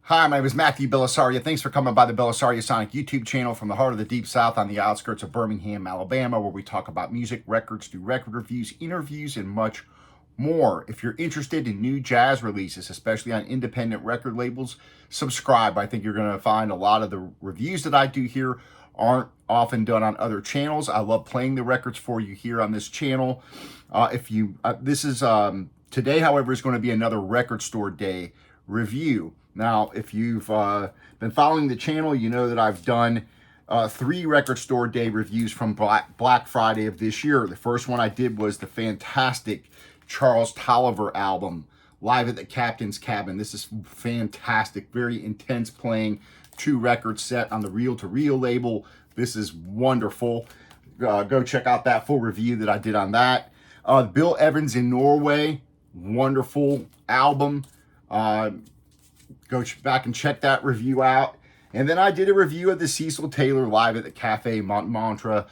Hi, my name is Matthew Bellisario. Thanks for coming by the BellisarioSonic YouTube channel from the heart of the Deep South on the outskirts of Birmingham, Alabama, where we talk about music, records, do record reviews, interviews, and much more. If you're interested in new jazz releases, especially on independent record labels, subscribe. I think you're going to find a lot of the reviews that I do here aren't often done on other channels. I love playing the records for you here on this channel. Today, however, is going to be another record store day review. Now, if you've been following the channel, you know that I've done 3 record store day reviews from Black Friday of this year. The first one I did was the fantastic Charles Tolliver album, Live at the Captain's Cabin. This is fantastic, very intense playing, 2 record set on the Reel to Reel label. This is wonderful. Go check out that full review that I did on that. Bill Evans in Norway, wonderful album. Go back and check that review out. And then I did a review of the Cecil Taylor Live at the Cafe Montmartre,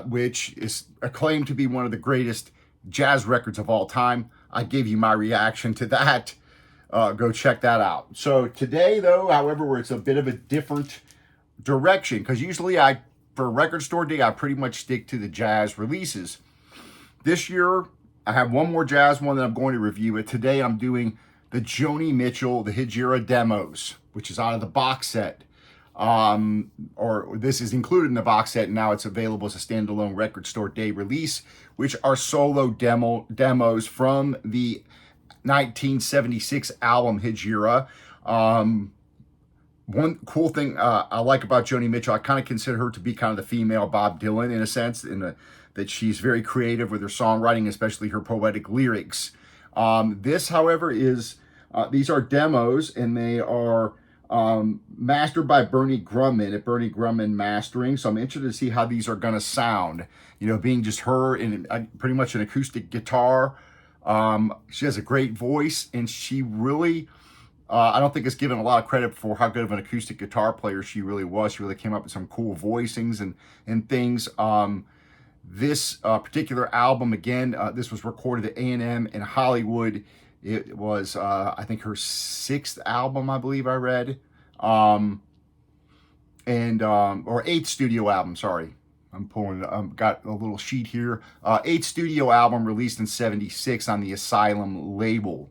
which is acclaimed to be one of the greatest jazz records of all time. I gave you my reaction to that. Go check that out. So today, though, however, it's a bit of a different direction, because usually for record store day, I pretty much stick to the jazz releases. This year, I have one more jazz one that I'm going to review, but today I'm doing the Joni Mitchell, the Hejira demos, which is out of the box set. Or this is included in the box set, and now it's available as a standalone record store day release, which are solo demos from the 1976 album Hejira. One cool thing I like about Joni Mitchell, I kind of consider her to be kind of the female Bob Dylan in a sense, that she's very creative with her songwriting, especially her poetic lyrics. This, however, is these are demos, and they are mastered by Bernie Grudman at Bernie Grudman Mastering. So I'm interested to see how these are going to sound. You know, being just her in pretty much an acoustic guitar. She has a great voice, and she really, I don't think it's given a lot of credit for how good of an acoustic guitar player she really was. She really came up with some cool voicings and things. This particular album, again, this was recorded at A&M in Hollywood. It was, I think, her 6th album, I believe I read, or 8th studio album, sorry. Got a little sheet here. 8th studio album released in 76 on the Asylum label.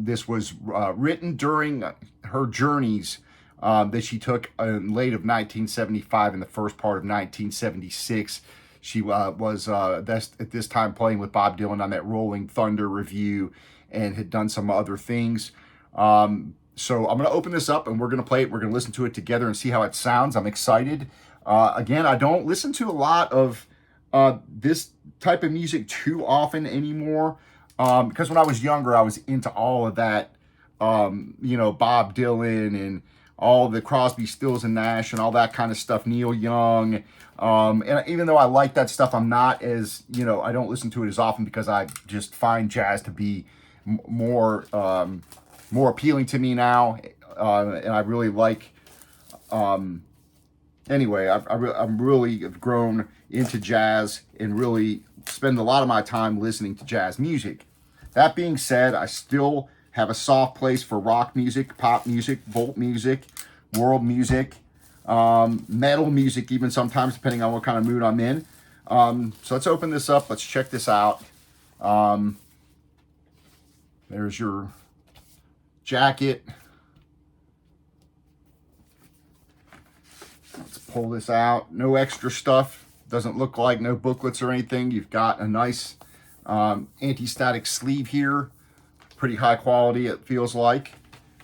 This was written during her journeys that she took in late of 1975 and the first part of 1976. She was at this time playing with Bob Dylan on that Rolling Thunder review and had done some other things. So I'm going to open this up and we're going to play it. We're going to listen to it together and see how it sounds. I'm excited. Again, I don't listen to a lot of this type of music too often anymore because when I was younger, I was into all of that, Bob Dylan and all the Crosby, Stills and Nash and all that kind of stuff, Neil Young. And even though I like that stuff, I'm not as, I don't listen to it as often because I just find jazz to be more appealing to me now. And I really like, anyway, I'm really have grown into jazz and really spend a lot of my time listening to jazz music. That being said, I still have a soft place for rock music, pop music, folk music, world music, metal music, even sometimes, depending on what kind of mood I'm in. So let's open this up. Let's check this out. There's your jacket. Let's pull this out. No extra stuff. Doesn't look like no booklets or anything. You've got a nice anti-static sleeve here. Pretty high quality, it feels like.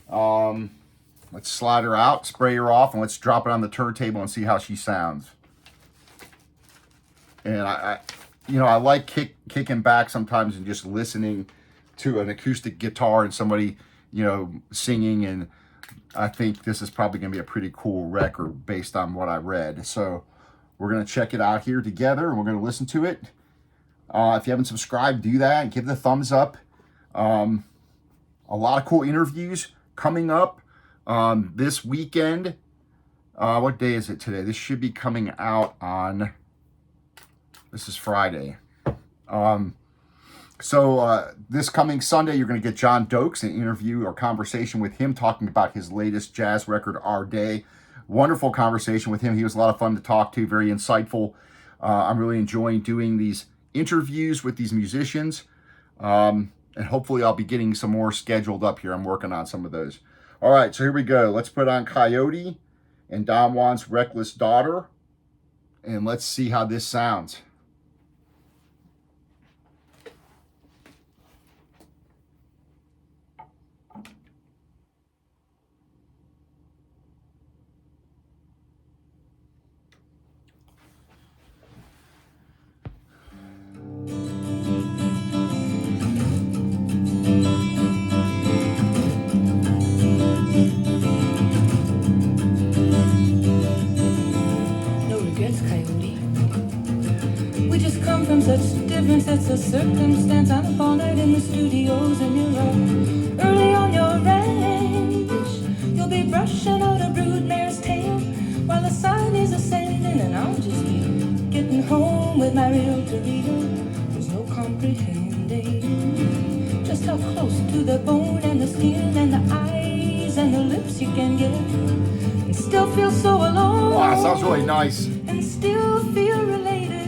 Let's slide her out, spray her off, and let's drop it on the turntable and see how she sounds. And I like kicking back sometimes and just listening to an acoustic guitar and somebody, singing. And I think this is probably going to be a pretty cool record based on what I read. So we're going to check it out here together, and we're going to listen to it. If you haven't subscribed, do that and give the thumbs up. A lot of cool interviews coming up this weekend. What day is it today? This should be coming out on, this is Friday. So this coming Sunday, you're going to get John Dokes, an interview or conversation with him talking about his latest jazz record, Our Day. Wonderful conversation with him. He was a lot of fun to talk to, very insightful. I'm really enjoying doing these interviews with these musicians. And hopefully I'll be getting some more scheduled up here. I'm working on some of those. All right, so here we go. Let's put on Coyote and Don Juan's Reckless Daughter. And let's see how this sounds. Such different sets of circumstance. I'm up all night in the studios and you're up early on your range. You'll be brushing out a broodmare's tail while the sun is ascending, and I'll just be getting home with my realtor reader. There's no comprehending just how close to the bone and the skin and the eyes and the lips you can get and still feel so alone. Wow, sounds really nice. And still feel related,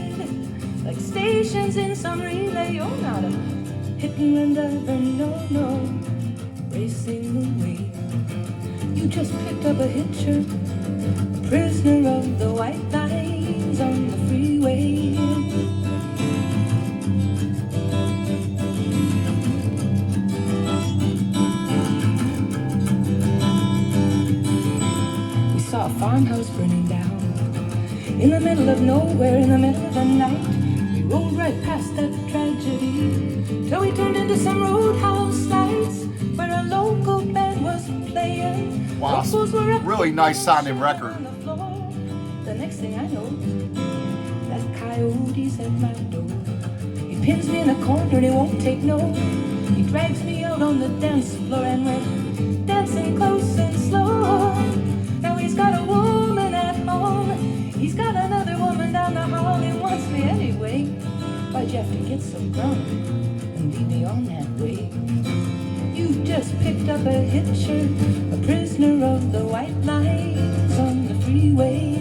like stations in some relay. You're not a hit and run driver, no, racing away. You just picked up a hitcher, a prisoner of the white lines on the freeway. We saw a farmhouse burning down in the middle of nowhere, in the middle of the night. Rolled right past that tragedy till we turned into some roadhouse lights where a local band was playing. Wow, really nice sounding record. The next thing I know, that coyote's at my door. He pins me in a corner and he won't take no. He drags me out on the dance floor and we're dancing close and slow. Now he's got a woman at home, he's got another woman down the hall. He wants me anyway. Why'd you have to get so drunk and lead me on that way? You just picked up a hitcher, a prisoner of the white lines on the freeway.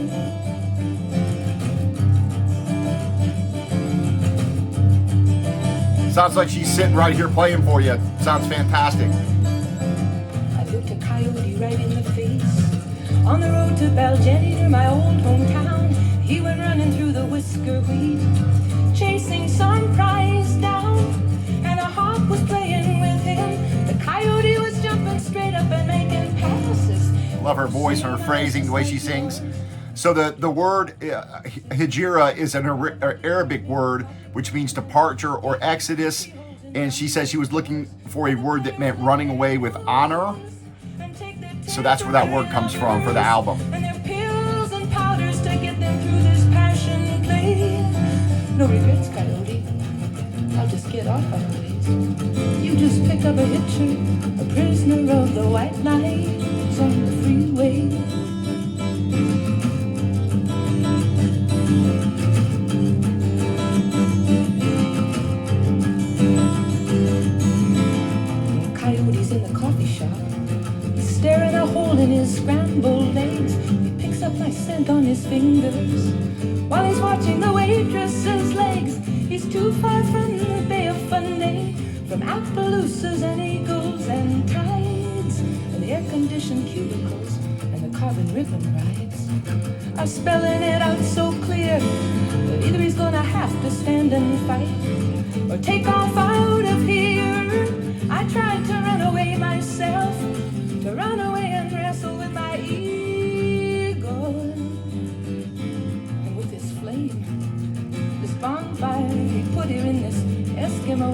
Sounds like she's sitting right here playing for you. Sounds fantastic. I looked a coyote right in the face on the road to Baljetti near my old hometown. He went running through the whisker wheat, chasing some prize down, and a hawk was playing with him. The coyote was jumping straight up and making passes. Love her voice, her phrasing, the way she sings. So the word Hejira is an Arabic word which means departure or exodus, and she says she was looking for a word that meant running away with honor. So that's where that word comes from for the album. And their pills and powders to get them through this passion play. No regrets, coyote, I'll just get off on the ways. You just picked up a hitcher, a prisoner of the white lines on the freeway. Coyote's in the coffee shop, he's staring a hole in his scrambled eggs. He picks up my scent on his fingers while he's watching the waitress's legs. He's too far from the Bay of Fundy, from Appaloosas and Eagles and Tides, and the air-conditioned cubicles and the carbon ribbon rides are spelling it out so clear that either he's gonna have to stand and fight or take off out of here. I tried to run away myself, to run away and wrestle with my ego. And with this flame, this bonfire, he put here in this Eskimo,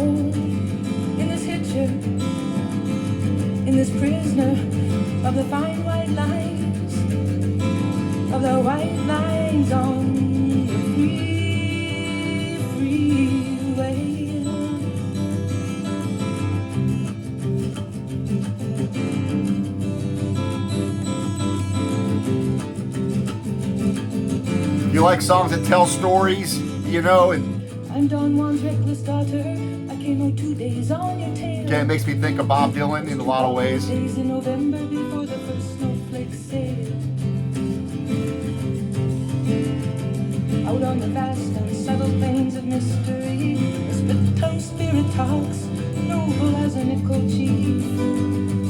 in this hitcher, in this prisoner of the fine white lines, of the white lines on the freeway. You like songs that tell stories, you know, and I'm Don Juan's reckless daughter. I hurricane or 2 days on your tail. Okay, it makes me think of Bob Dylan in a lot of ways. Days in November before the first snowflakes sail. Out on the vast and subtle plains of mystery, a split-tongued spirit talks, noble as an echo chief,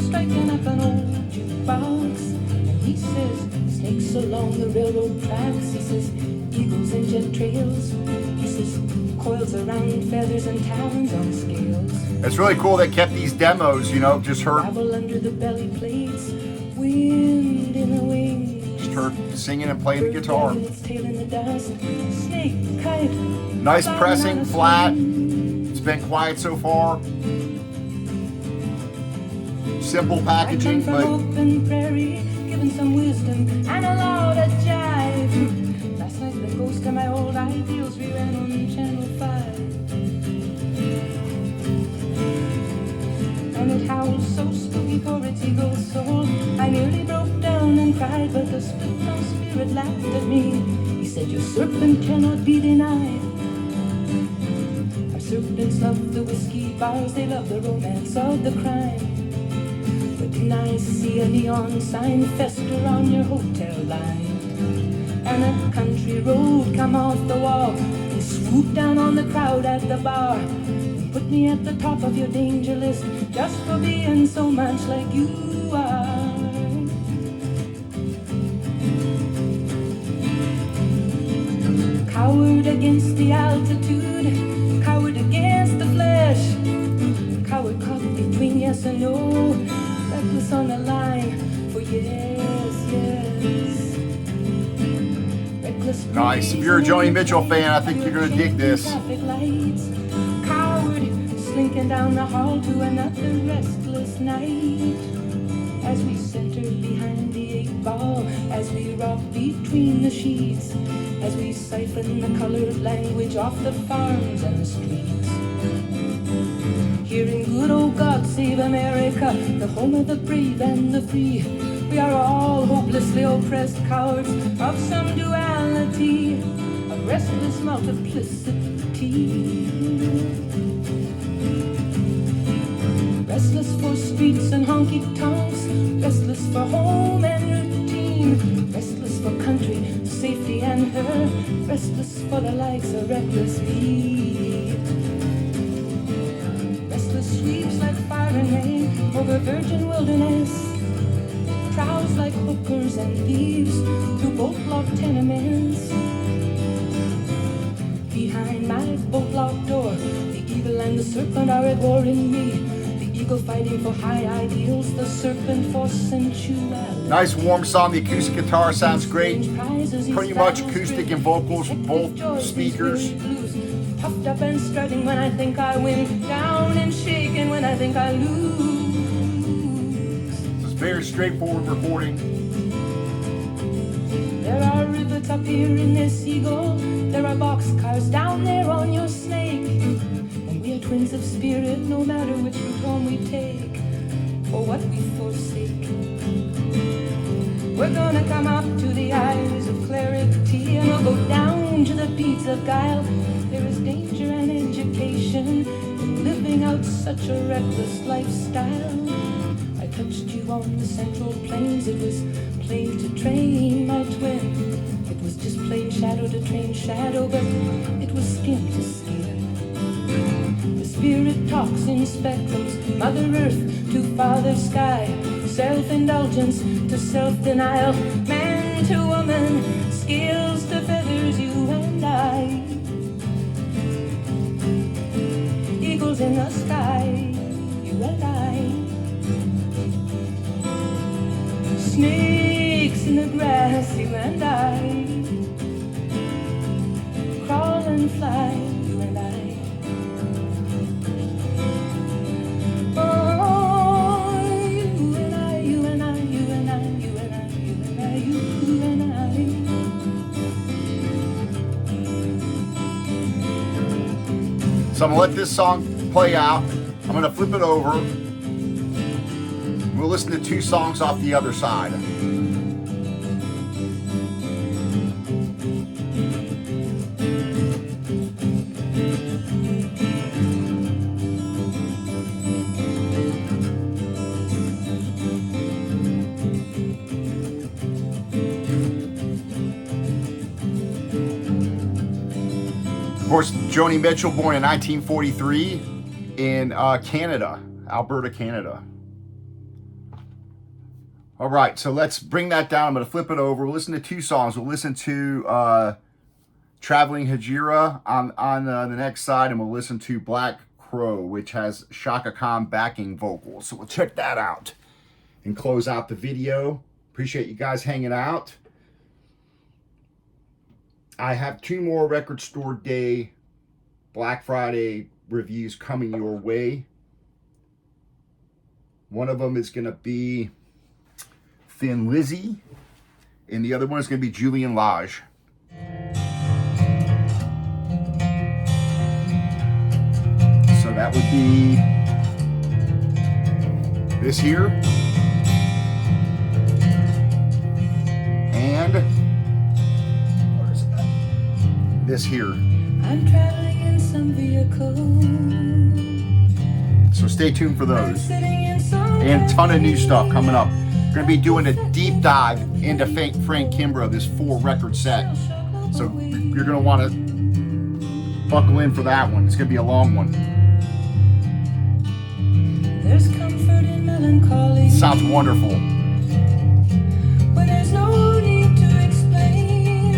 striking up an old jukebox. And he says, snakes along the railroad tracks. He says, eagles and jet trails. He says, coils around feathers and talons on scales. It's really cool they kept these demos, you know, just heard. Travel under the belly plates, wind in the wings. Just heard singing and playing the guitar. Its tail in the dust. Snake, kite, Nice pressing, flat. It's been quiet so far. Simple packaging, from but open prairie, giving some wisdom and a lot of jive. Last night the ghost of my old ideals reran on Channel 5. And it howled so spooky for its eagle soul. I nearly broke down and cried, but the split-tongued spirit laughed at me. He said, your serpent cannot be denied. Our serpents love the whiskey bars, they love the romance of the crime. But didn't I see a neon sign fester on your hotel line? And a country road come off the wall and swoop down on the crowd at the bar. Put me at the top of your danger list just for being so much like you are. Coward against the altitude, coward against the flesh, coward caught between yes and no, reckless on the line for yes, yes. Reckless. nice. If you're a Joni Mitchell fan, I think you're gonna dig this. Slinking down the hall to another restless night. As we center behind the 8-ball, as we rock between the sheets, as we siphon the colored language off the farms and the streets. Hearing good old God save America, the home of the brave and the free. We are all hopelessly oppressed cowards of some duality, of restless multiplicity. Restless for streets and honky-tonks, restless for home and routine, restless for country, safety and her, restless for the likes of reckless me. Restless sweeps like fire and rain over virgin wilderness, prowls like hookers and thieves through boat-locked tenements. Behind my boat-locked door, the evil and the serpent are at war in me. Eagle fighting for high ideals, the serpent for sensuality. Nice warm song. The acoustic guitar sounds great. Pretty much acoustic and vocals, both speakers. Puffed up and strutting when I think I win, down and shaking when I think I lose. It's very straightforward recording. There are rivets up here in this eagle. There are boxcars down there on your snake. We are twins of spirit, no matter which route home we take, or what we forsake. We're gonna come up to the eyes of clarity, and we'll go down to the beads of guile. There is danger and education in living out such a reckless lifestyle. I touched you on the central plains, it was plain to train my twin. It was just plain shadow to train shadow, but it was skin to skin. The spirit talks in spectrums, Mother Earth to Father Sky, self-indulgence to self-denial, man to woman, scales to feathers, you and I. Eagles in the sky, you and I. Snakes in the grass, you and I. Crawl and fly, you and I. So I'm gonna let this song play out. I'm gonna flip it over. We'll listen to 2 songs off the other side. course, Joni Mitchell, born in 1943 in Canada, Alberta, Canada. All right, so let's bring that down. I'm going to flip it over. We'll listen to two songs. We'll listen to Traveling Hejira on the next side, and we'll listen to Black Crow, which has Shaka Khan backing vocals. So we'll check that out and close out the video. Appreciate you guys hanging out. I have two more Record Store Day Black Friday reviews coming your way. One of them is going to be Thin Lizzy, and the other one is going to be Julian Lage. So that would be this here, and this here. I'm traveling in some vehicle. So stay tuned for those. And a ton of new stuff coming up. We're going to be doing a deep dive into Frank Kimbrough, this 4-record set. So you're going to want to buckle in for that one. It's going to be a long one. There's comfort in melancholy. Sounds wonderful. When there's no need to explain,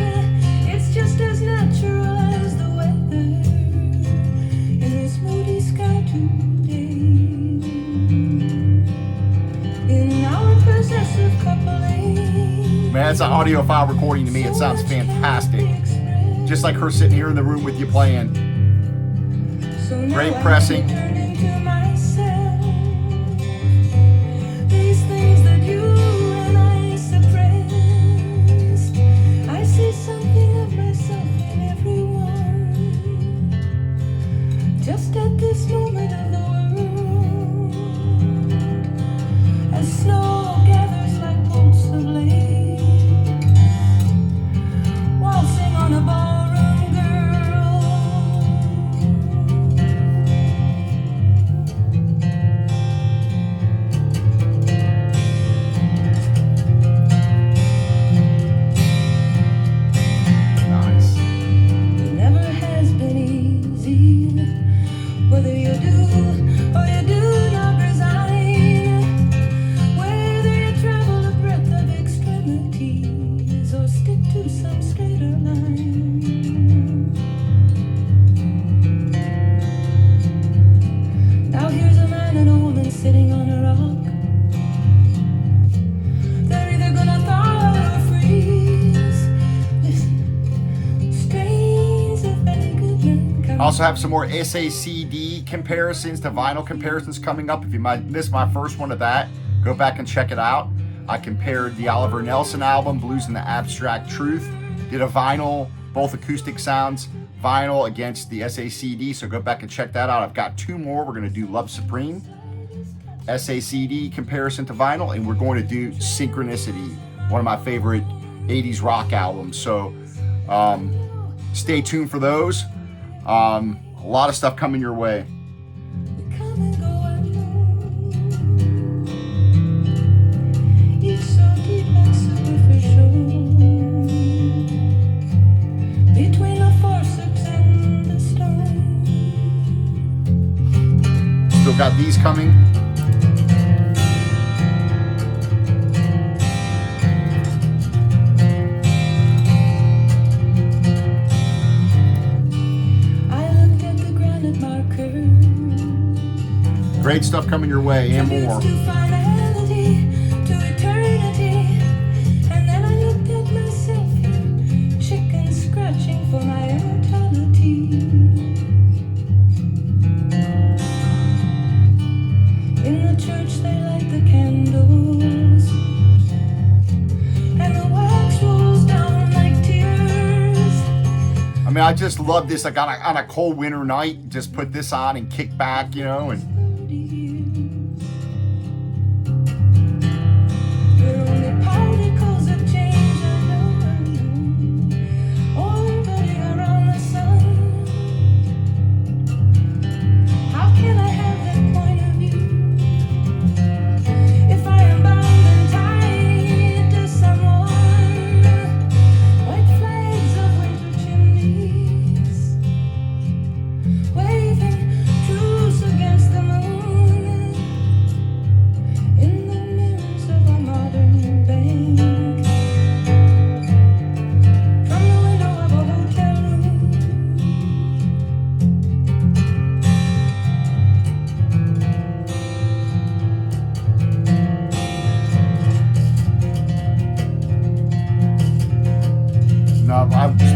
it's just as natural as the weather in this moody sky today. In our possessive coupling, Man, it's an audio file recording to me. It sounds fantastic. Just like her sitting here in the room with you playing. so Great now pressing. I turn into myself. These things that you and I suppress, I see something of myself in everyone. Just at this moment of the world, as snow gathers like bolts of lace, waltzing on a ballroom girl. Nice. It never has been easy, whether you do or you do not resign, whether you travel a breadth of extremities or stick to some straighter line. Now here's a man and a woman sitting on a rock. They're either gonna thaw or freeze. Listen, strains of Bernie Grudman come. I also have some more SACD comparisons to vinyl comparisons coming up. If you might miss my first one of that, go back and check it out. I compared the Oliver Nelson album, Blues and the Abstract Truth. Did a vinyl, both acoustic sounds, vinyl against the SACD, so go back and check that out. I've got two more. We're going to do Love Supreme, SACD comparison to vinyl, and we're going to do Synchronicity, one of my favorite 80s rock albums. So stay tuned for those. A lot of stuff coming your way. We come and go unknown, each so deep and superficial. Between the forceps and the stone, Still got these coming. I looked at the granite marker. Great stuff coming your way and more. To finality, to eternity, and then I looked at myself, chicken scratching for my immortality. In the church they light the candles, and the wax rolls down like tears. I mean, I just love this. Like on a cold winter night, just put this on and kick back, you know, and We're only particles of change, I know, orbiting around the sun. How can I have that point of view if I am bound and tied to someone? White flags of winter chimneys,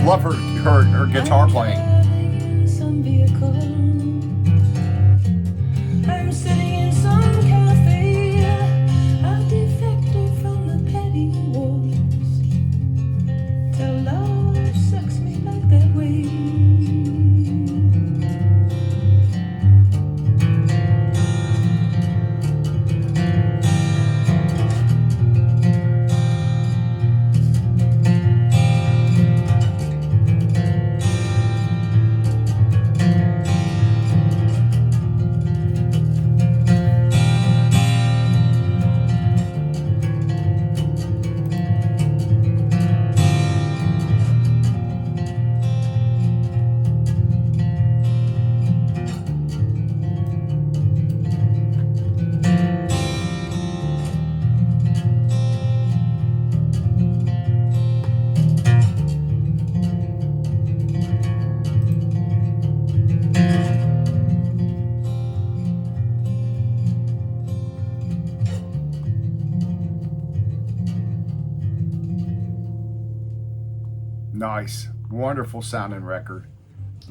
love her guitar playing. Some vehicle. I'm sitting in some cafe. I've defected from the petty wars. Till love sucks me back that way. Nice, wonderful sounding record.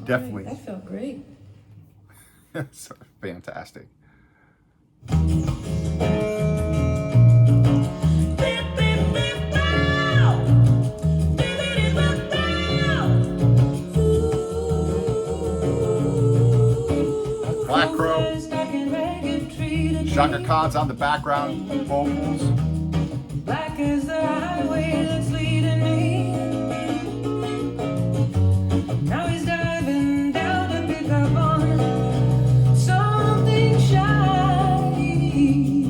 Definitely. That felt great. It's fantastic. Black Crow. Shaka Khan's on the background vocals. Black is the highway that's leading me. Now he's diving down to pick up on something shiny.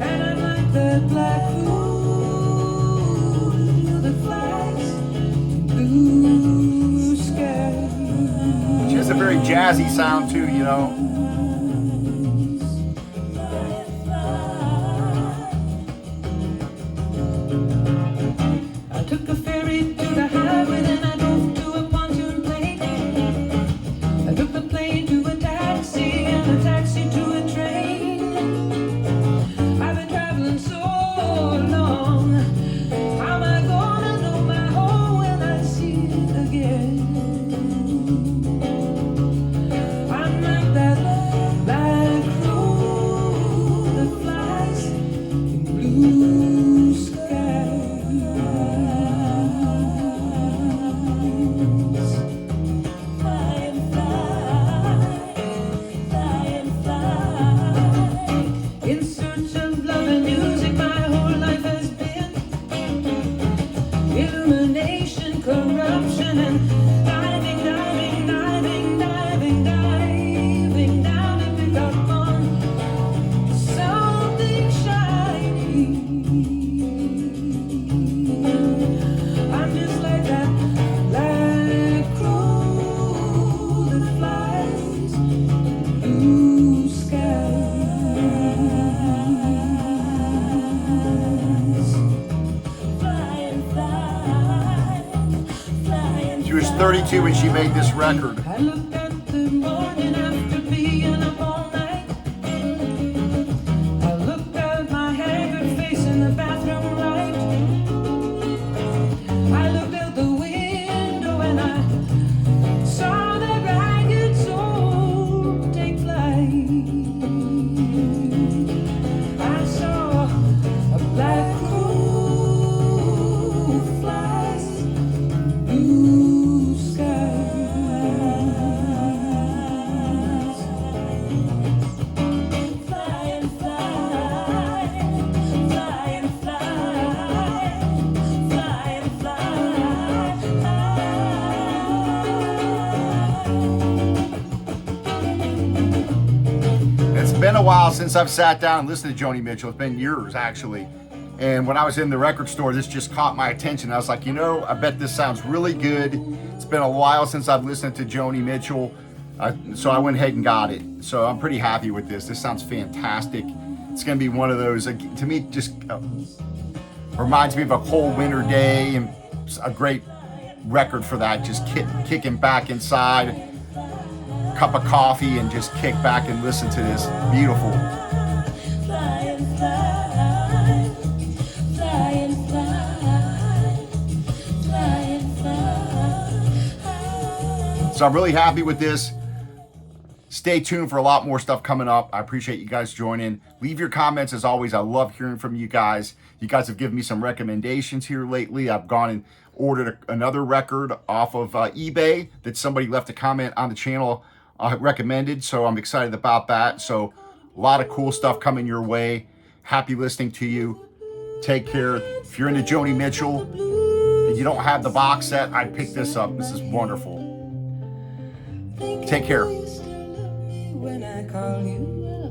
And I'm like that black roof that flies blue sky. She has a very jazzy sound too, you know. I took a ferry to the highway, then I drove to a pontoon plane. I took the plane to a taxi, and a taxi to a train. I've been traveling so long. How am I gonna know my home when I see it again? I'm like that black crow that flies in blue skies. Fly and fly, fly and fly. In search of love and music, my whole life has been illumination, corruption, and diving, diving, diving, diving, diving down to pick up on something shiny. I'm just like that black crow that flies blue skies. Fly and fly, fly and She was 32 when she made this record. I looked at the morning after being up all night. I looked at my haggard face in the bathroom light. I looked out the window and I saw that ragged soul take flight. I saw a black crow flies blue skies. Fly and fly, fly and fly, fly and fly. It's been a while since I've sat down and listened to Joni Mitchell. It's been years, actually. And when I was in the record store, this just caught my attention. I was like, you know, I bet this sounds really good. It's been a while since I've listened to Joni Mitchell. So I went ahead and got it. So I'm pretty happy with this. This sounds fantastic. It's going to be one of those, to me, just reminds me of a cold winter day, and it's a great record for that. Just kicking back inside, cup of coffee, and just kick back and listen to this. Beautiful. Fly and fly, fly and fly. So I'm really happy with this. Stay tuned for a lot more stuff coming up. I appreciate you guys joining. Leave your comments as always. I love hearing from you guys. You guys have given me some recommendations here lately. I've gone and ordered another record off of eBay that somebody left a comment on the channel recommended. So I'm excited about that. So a lot of cool stuff coming your way. Happy listening to you. Take care. If you're into Joni Mitchell and you don't have the box set, I'd pick this up. This is wonderful. Take care. When I call you